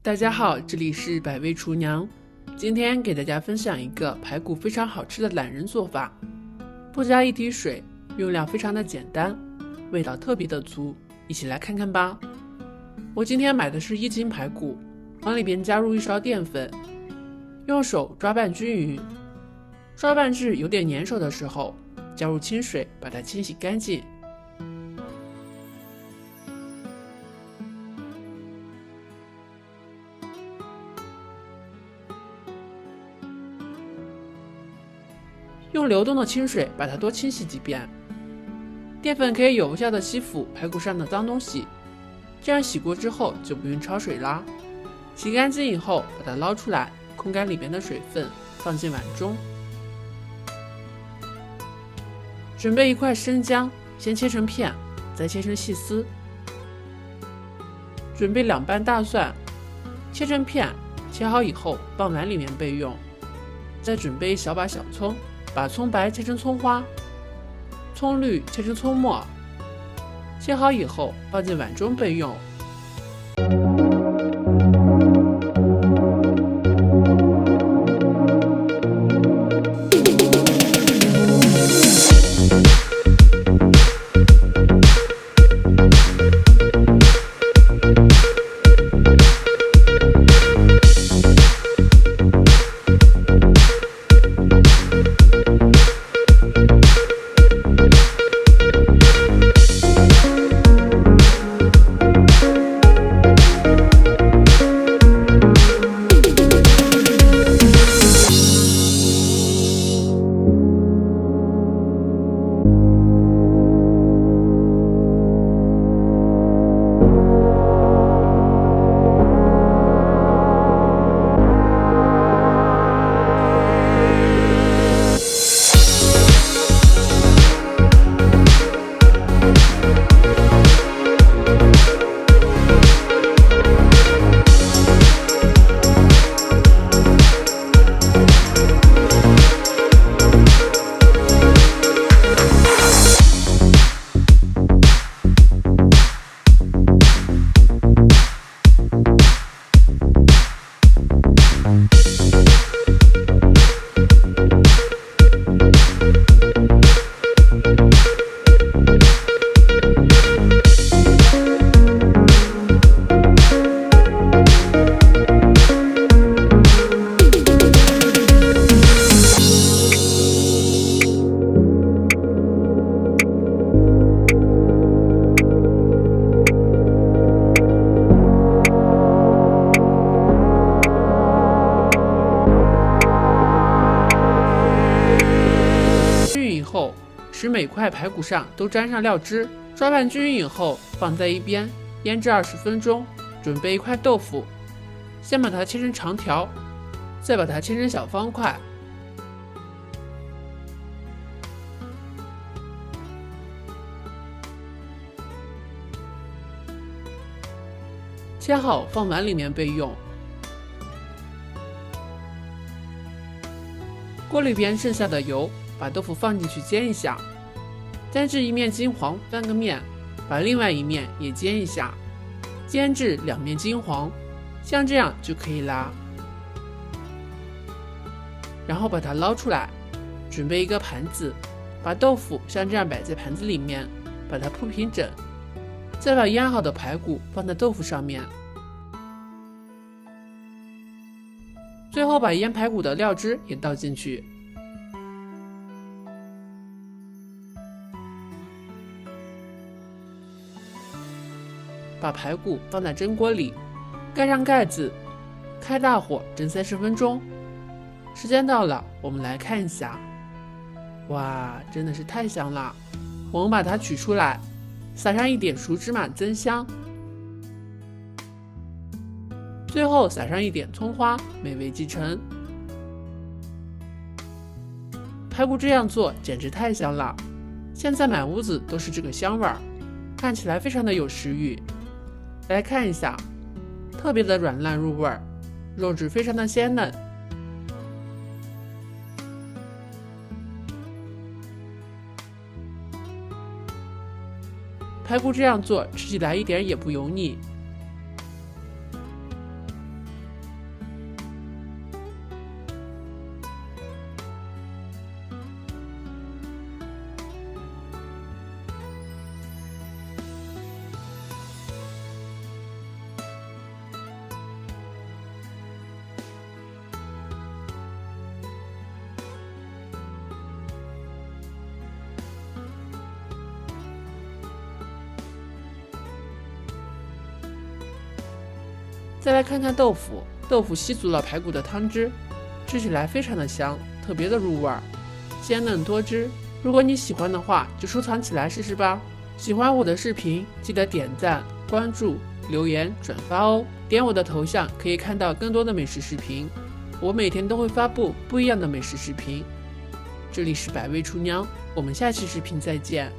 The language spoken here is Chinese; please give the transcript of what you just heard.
大家好，这里是百味厨娘。今天给大家分享一个排骨非常好吃的懒人做法，不加一滴水，用料非常的简单，味道特别的足，一起来看看吧。我今天买的是1斤排骨，往里边加入1勺淀粉，用手抓拌均匀，抓拌至有点粘手的时候，加入清水把它清洗干净。用流动的清水把它多清洗几遍，淀粉可以有效的吸附排骨上的脏东西，这样洗过之后就不用焯水啦。洗干净以后把它捞出来，控干里面的水分，放进碗中。准备1块生姜，先切成片，再切成细丝。准备2瓣大蒜，切成片，切好以后放碗里面备用。再准备1小把小葱，把葱白切成葱花，葱绿切成葱末，切好以后放进碗中备用。使每块排骨上都沾上料汁，抓拌均匀以后放在一边腌制20分钟。准备1块豆腐，先把它切成长条，再把它切成小方块。切好放碗里面备用。锅里边剩下的油，把豆腐放进去煎一下，煎至一面金黄，翻个面，把另外一面也煎一下，煎至2面金黄，像这样就可以啦。然后把它捞出来，准备一个盘子，把豆腐像这样摆在盘子里面，把它铺平整，再把腌好的排骨放在豆腐上面，最后把腌排骨的料汁也倒进去。把排骨放在蒸锅里，盖上盖子，开大火蒸30分钟。时间到了，我们来看一下。哇，真的是太香了！我们把它取出来，撒上一点熟芝麻增香，最后撒上一点葱花，美味继承。排骨这样做简直太香了，现在满屋子都是这个香味儿，看起来非常的有食欲。来看一下，特别的软烂入味儿，肉质非常的鲜嫩。排骨这样做吃起来一点也不油腻。再来看看豆腐，豆腐吸足了排骨的汤汁，吃起来非常的香，特别的入味儿，鲜嫩多汁。如果你喜欢的话，就收藏起来试试吧。喜欢我的视频，记得点赞、关注、留言、转发哦。点我的头像可以看到更多的美食视频，我每天都会发布不一样的美食视频。这里是百味厨娘，我们下期视频再见。